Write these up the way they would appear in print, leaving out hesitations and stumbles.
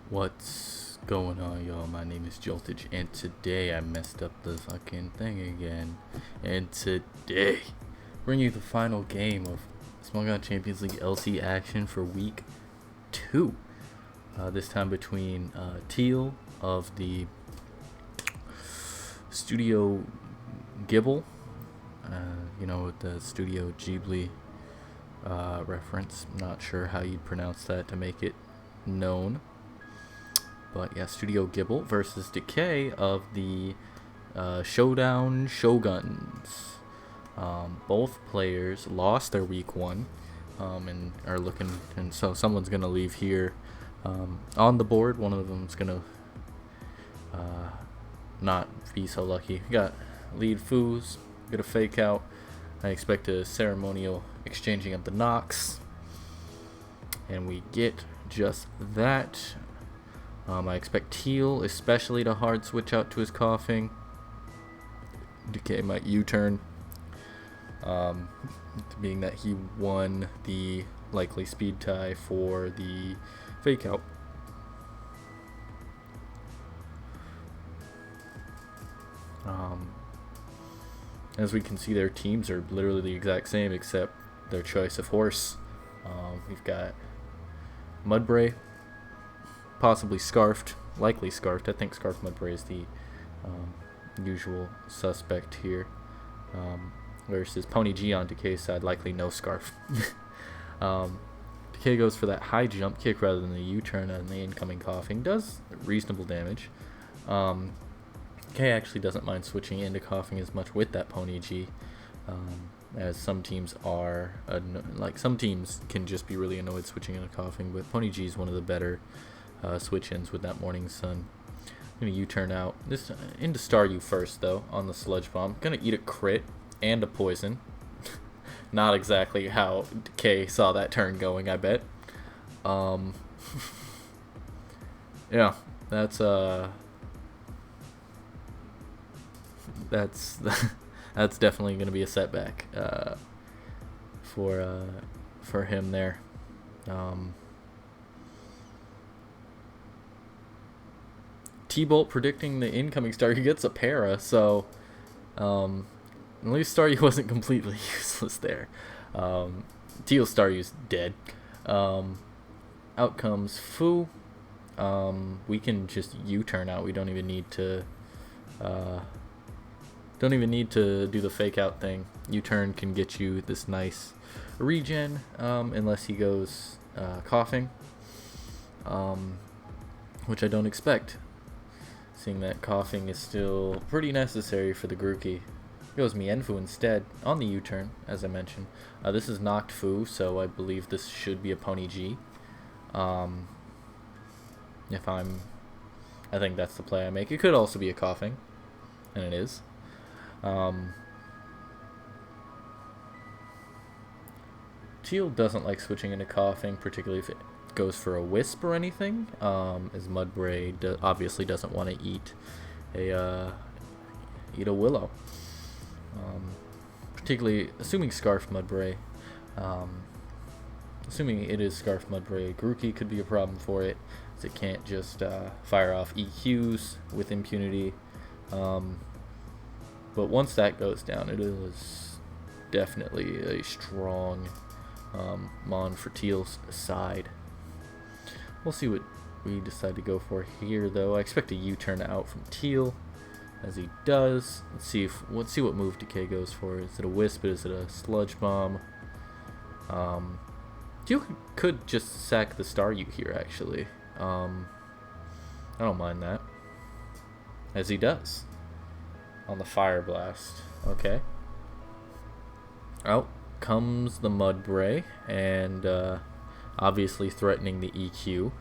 What's going on, y'all? My name is Joltage, and today I messed up the fucking thing again. And today, bring you the final game of Small Gun Champions League LC action for week 2. This time between Teal of the Studio Gible, with the Studio Gible reference. Not sure how you'd pronounce that to make it known. But yeah, Studio Gible versus Dcae of the Shoguns. Both players lost their week 1 and are looking, and so someone's going to leave here on the board. One of them's going to not be so lucky. We got lead foos, get a fake out. I expect a ceremonial exchanging of the knocks, and we get just that. I expect Teal especially to hard switch out to his coughing. Dcae might U-turn, being that he won the likely speed tie for the fake out. As we can see, their teams are literally the exact same except their choice of horse. We've got Mudbray, possibly Scarfed, likely Scarfed. I think Scarfed Mudbray is the usual suspect here. Versus Pony G on Dcae's side, likely no Scarf. Dcae goes for that high jump kick rather than the U-turn on the incoming coughing. Does reasonable damage. Dcae actually doesn't mind switching into coughing as much with that Pony G, as some teams are, some teams can just be really annoyed switching into coughing, but Pony G is one of the better switch-ins with that Morning Sun. I'm going to U-turn out. This into Star U first, though, on the Sludge Bomb. Going to eat a crit and a poison. Not exactly how Dcae saw that turn going, I bet. Yeah, that's definitely going to be a setback for him there. T-Bolt predicting the incoming Star U gets a para, so at least Star U wasn't completely useless there. Teal Star U's dead. Out comes Fu. We can just U-turn out. We don't even need to do the fake out thing. U-turn can get you this nice regen, unless he goes coughing, which I don't expect, seeing that coughing is still pretty necessary for the Grookey. Goes Mienfu instead on the U-turn, as I mentioned. This is knocked Fu, so I believe this should be a Pony G. I think that's the play I make. It could also be a coughing, and it is. Teal doesn't like switching into coughing, particularly if it goes for a wisp or anything, as Mudbray obviously doesn't want to eat a willow. Particularly assuming Scarf Mudbray, assuming it is Scarf Mudbray, Grookey could be a problem for it, as it can't just fire off EQs with impunity. But once that goes down, it is definitely a strong mon for Teal's side. We'll see what we decide to go for here, though. I expect a U-turn out from Teal, as he does. Let's see what move Dcae goes for. Is it a Wisp? Is it a Sludge Bomb? Teal could just sack the Star U here, actually. I don't mind that, as he does on the Fire Blast. Okay. Out comes the Mudbray, and obviously threatening the EQ.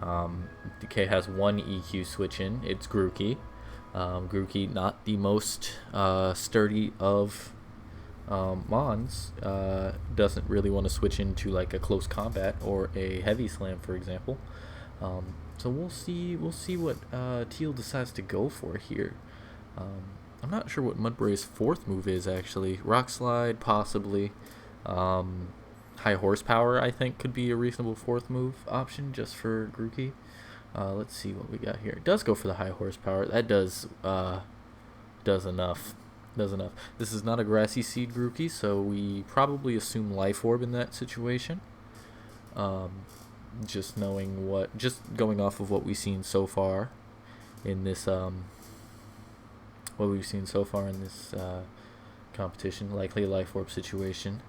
Dcae has one EQ switch in. It's Grookey. Grookey, not the most sturdy of mons, doesn't really want to switch into like a close combat or a heavy slam, for example. So we'll see what Teal decides to go for here. I'm not sure what Mudbray's fourth move is, actually. Rock Slide, possibly. High Horsepower, I think, could be a reasonable fourth move option just for Grookey. Let's see what we got here. It does go for the high horsepower. That does enough. Does enough. This is not a grassy seed Grookey, so we probably assume Life Orb in that situation. Just going off of what we've seen so far in this competition, likely a Life Orb situation.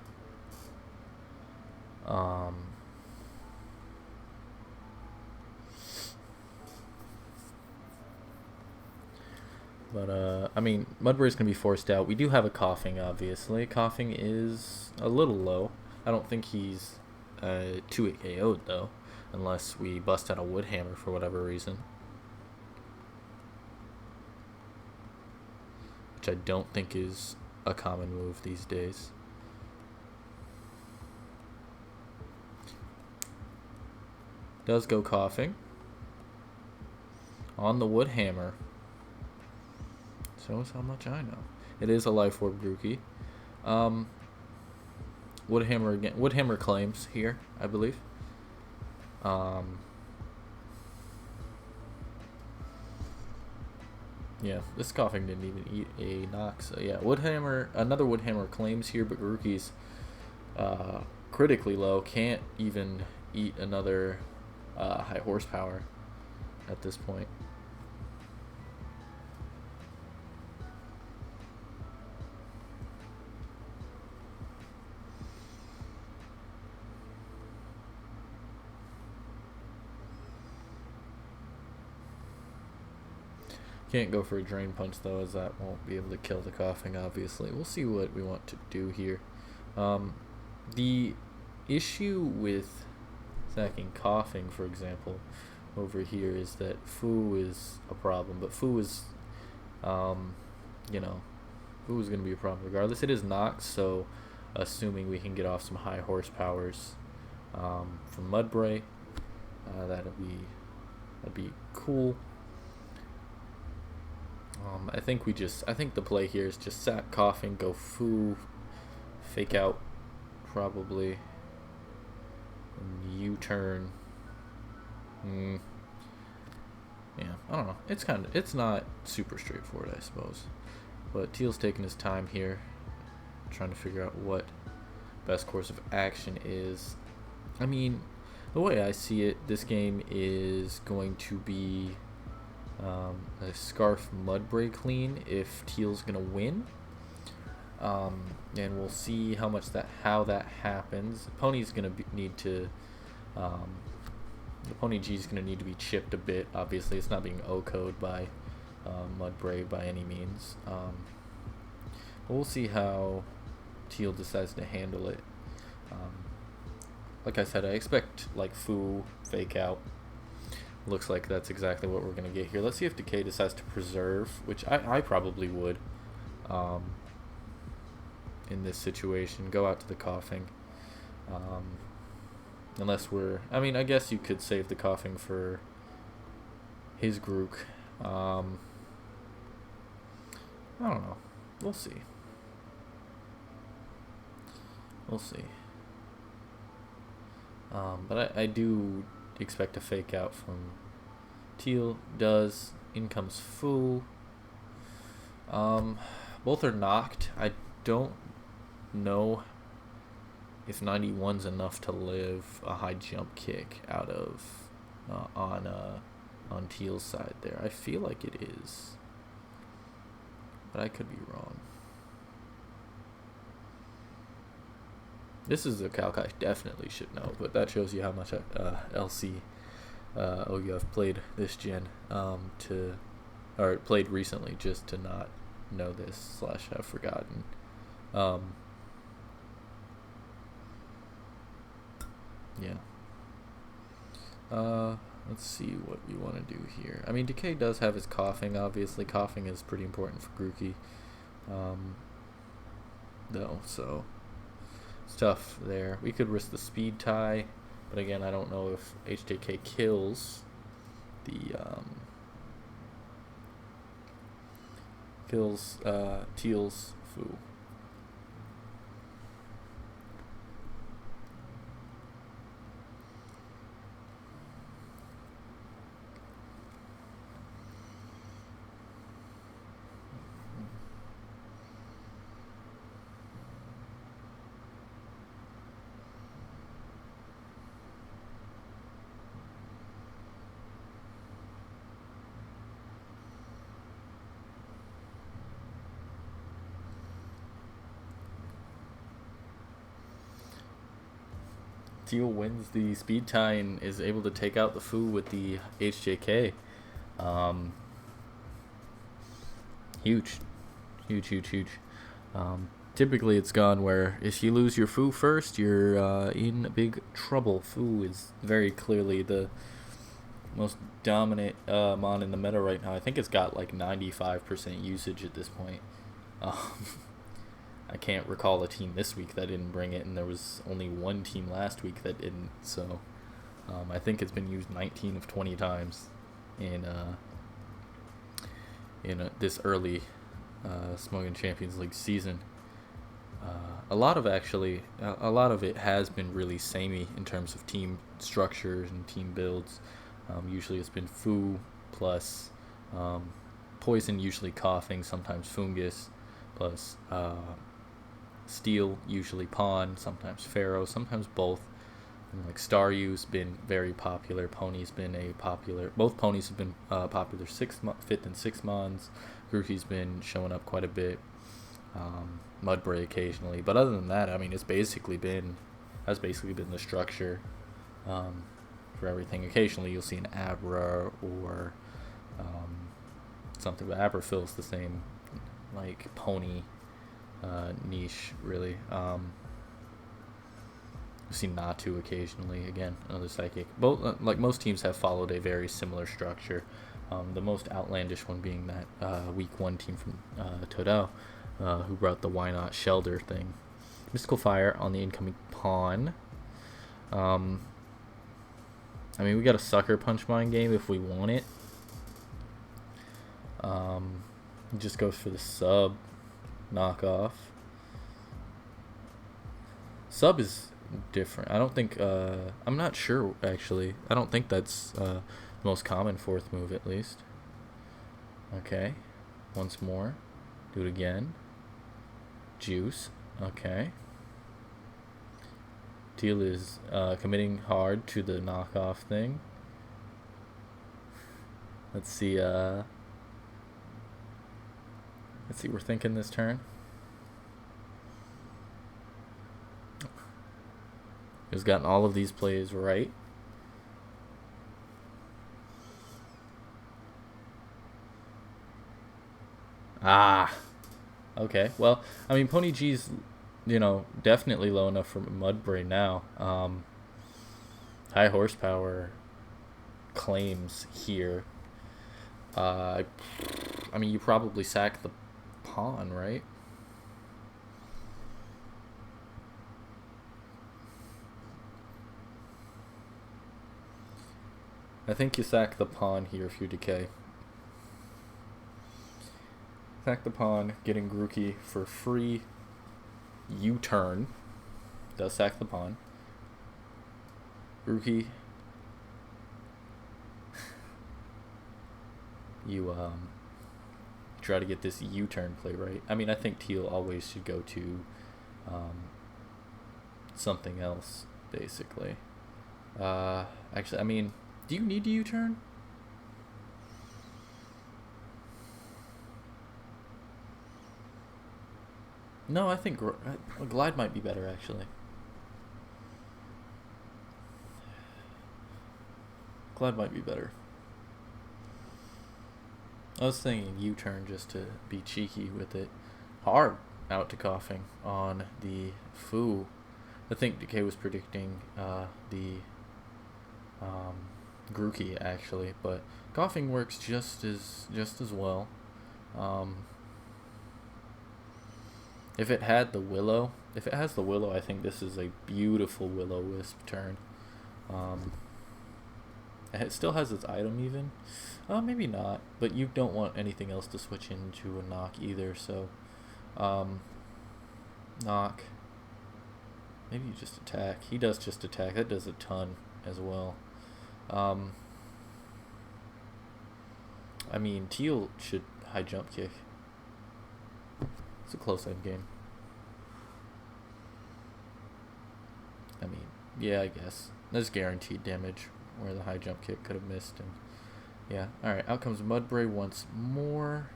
But I mean, Mudbray's gonna be forced out. We do have a Coughing, obviously. Coughing is a little low. I don't think he's 2-8 KO'd though, unless we bust out a Woodhammer for whatever reason, which I don't think is a common move these days. Does go Coughing on the Woodhammer. Shows how much I know. It is a Life Orb Grookey. Woodhammer again. Woodhammer claims here, I believe. Yeah, this Coughing didn't even eat a Nox. So yeah, Woodhammer. Another Woodhammer claims here, but Grookey's critically low. Can't even eat another high horsepower at this point. Can't go for a Drain Punch though, as that won't be able to kill the Coughing, obviously. We'll see what we want to do here. The issue with sacking Coughing, for example, over here is that Fu is a problem, but Fu is, Fu is going to be a problem regardless. It is Nox, so assuming we can get off some high horsepowers from Mudbray, that'd be cool. I think the play here is just sack Coughing, go Fu, fake out probably, and U-turn. Yeah, I don't know. It's not super straightforward, I suppose. But Teal's taking his time here, trying to figure out what best course of action is. I mean, the way I see it, this game is going to be a Scarf Mudbray clean if Teal's gonna win, and we'll see how that happens. The Pony's gonna need to the Pony G is gonna need to be chipped a bit. Obviously, it's not being O-code by Mudbray by any means. But we'll see how Teal decides to handle it. Like I said, I expect like Fu fake out. Looks like that's exactly what we're going to get here. Let's see if Dcae decides to preserve, which I probably would in this situation. Go out to the Coughing. Unless we're... I mean, I guess you could save the Coughing for his Grook. I don't know. We'll see. We'll see. But I do expect a fake out from Teal. Does. In comes Fu. Both are knocked. I don't know if 91's enough to live a high jump kick out of on Teal's side there. I feel like it is, but I could be wrong. This is a calc I definitely should know, but that shows you how much LC you have played this gen or played recently, just to not know this / have forgotten. Yeah. Let's see what we want to do here. I mean, Dcae does have his Coughing, obviously. Coughing is pretty important for Grookey. Though, so it's tough there. We could risk the speed tie, but again, I don't know if HJK kills the Teal's Fu. Teal wins the speed tie and is able to take out the Fu with the HJK. Um, huge. Huge, huge, huge. Typically it's gone where if you lose your Fu first, you're in big trouble. Fu is very clearly the most dominant mon in the meta right now. I think it's got like 95% usage at this point. Um, I can't recall a team this week that didn't bring it, and there was only one team last week that didn't. So I think it's been used 19 of 20 times in this early Smogon Champions League season. A lot of it has been really samey in terms of team structures and team builds. Usually it's been Fu plus Poison, usually Coughing, sometimes Fungus, plus Steel, usually Pawn, sometimes Pharaoh, sometimes both. And like Staryu's been very popular. Pony's been both Ponies have been popular 5th and 6th mons. Grookey's been showing up quite a bit. Mudbray occasionally, but other than that, I mean, has basically been the structure for everything. Occasionally, you'll see an Abra or something, but Abra fills the same like Pony niche, really. You see Natu occasionally, again, another psychic. Both like most teams have followed a very similar structure. The most outlandish one being that week 1 team from Todao, who brought the Why Not Shelter thing. Mystical Fire on the incoming Pawn. I mean, we got a Sucker Punch Mind game if we want it. It just goes for the sub knockoff. Sub is different. I don't think, I'm not sure actually. I don't think that's the most common 4th move, at least. Okay. Once more. Do it again. Juice. Okay. Teal is committing hard to the knockoff thing. Let's see, we're thinking this turn. He's gotten all of these plays right. Ah. Okay. Well, I mean, Pony G's, definitely low enough for Mudbray now. High horsepower claims here. I mean, you probably sack the pawn, right? I think you sack the pawn here if you're Dcae. Sack the pawn, getting Grookey for free. U-turn. Does sack the pawn. Grookey. You try to get this U-turn play right. I mean, I think Teal always should go to something else, basically. Actually, I mean, do you need to U-turn? No, I think Glide might be better, actually. Glide might be better. I was thinking U-turn just to be cheeky with it. Hard out to Coughing on the Fu. I think Dcae was predicting the Grookey, actually, but Coughing works just as well. If it has the Willow, I think this is a beautiful Will-O-Wisp turn. It still has its item even. Maybe not, but you don't want anything else to switch into a knock either, so knock. Maybe you just attack. He does just attack. That does a ton as well. I mean, Teal should high jump kick. It's a close end game. I mean, yeah, I guess. There's guaranteed damage where the high jump kick could have missed. And yeah, alright, out comes Mudbray once more.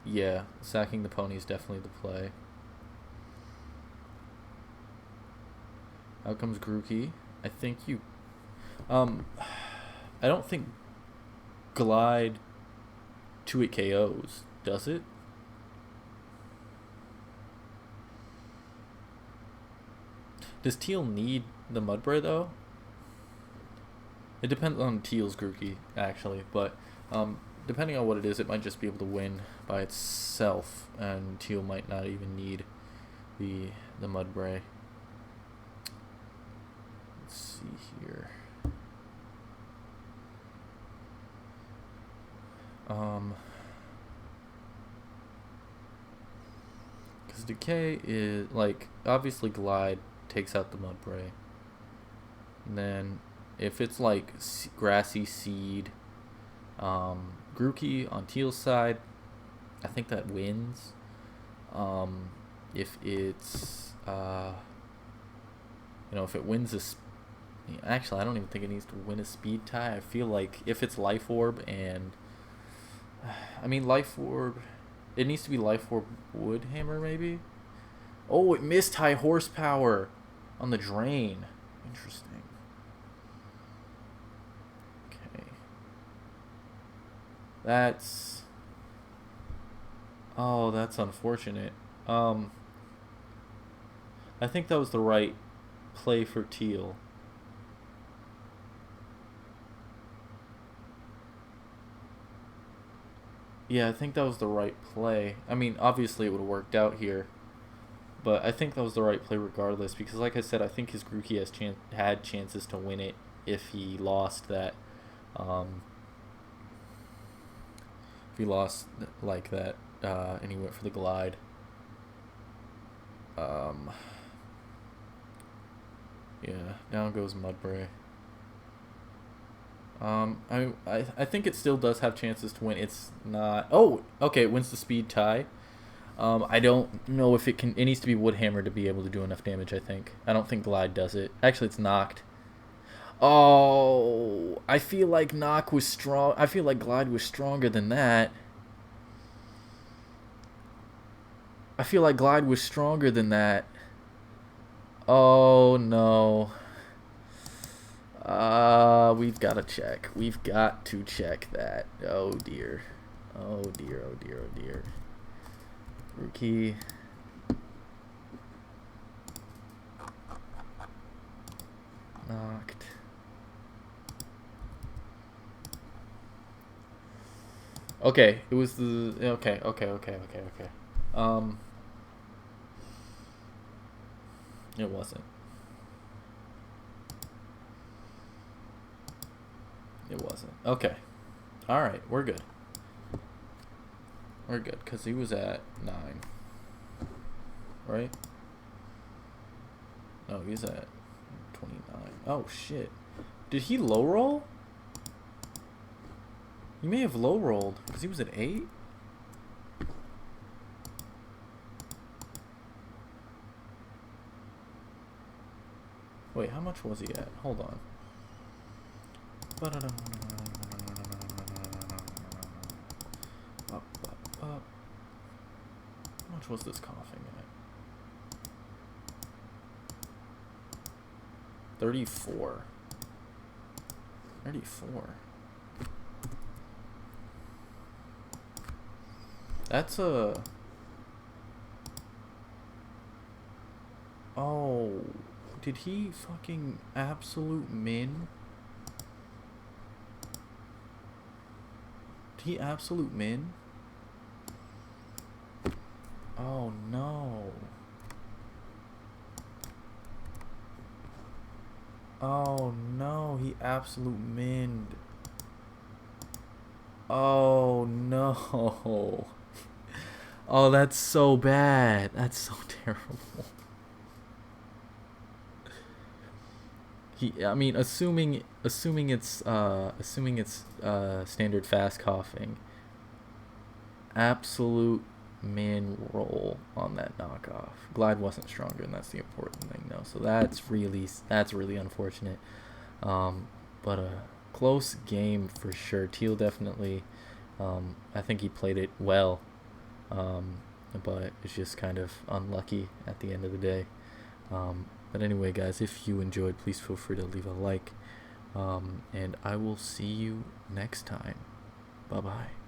Yeah, sacking the pony is definitely the play. Out comes Grookey. I think you... I don't think Glide 2-8 KOs, does it? Does Teal need the Mudbray, though? It depends on Teal's Grookey, actually, but depending on what it is, it might just be able to win by itself, and Teal might not even need the Mudbray. Let's see here. Because Dcae is, like, obviously Glide takes out the Mudbray. And then, if it's like Grassy Seed, Grookey on Teal's side, I think that wins. If it's, if it wins a... Actually, I don't even think it needs to win a speed tie. I feel like if it's Life Orb and... Life Orb... It needs to be Life Orb Woodhammer, maybe? Oh, it missed high horsepower on the drain. Interesting. Okay. That's... Oh, that's unfortunate. I think that was the right play for Teal. Yeah, I think that was the right play. Obviously it would have worked out here, but I think that was the right play regardless, because like I said, I think his Grookey had chances to win it if he lost that. If he lost like that, and he went for the Glide. Yeah, down goes Mudbray. I think it still does have chances to win. It's not... Oh, okay, it wins the speed tie. I don't know if it can... It needs to be Woodhammer to be able to do enough damage, I think. I don't think Glide does it. Actually, it's knocked. Oh, I feel like Knock was strong. I feel like Glide was stronger than that. I feel like Glide was stronger than that. Oh, no. We've got to check. We've got to check that. Oh, dear. Oh, dear, oh, dear, oh, dear. Rookie. Knocked. Okay, it was the... Okay. It wasn't. It wasn't. Okay. Alright, we're good. We're good, because he was at 9. Right? No, he's at 29. Oh, shit. Did he low roll? He may have low rolled, because he was at 8? Wait, how much was he at? Hold on. How much was this coughing at? 34. 34. That's a... Oh... Did he fucking absolute min? Did he absolute min? Oh no. Oh no, he absolute minned. Oh no. Oh, that's so bad. That's so terrible. Assuming it's standard fast coughing, absolute min roll on that knockoff. Glide wasn't stronger, and that's the important thing, though. So that's really unfortunate. But a close game for sure. Teal definitely, I think he played it well, but it's just kind of unlucky at the end of the day. But anyway, guys, if you enjoyed, please feel free to leave a like. And I will see you next time. Bye-bye.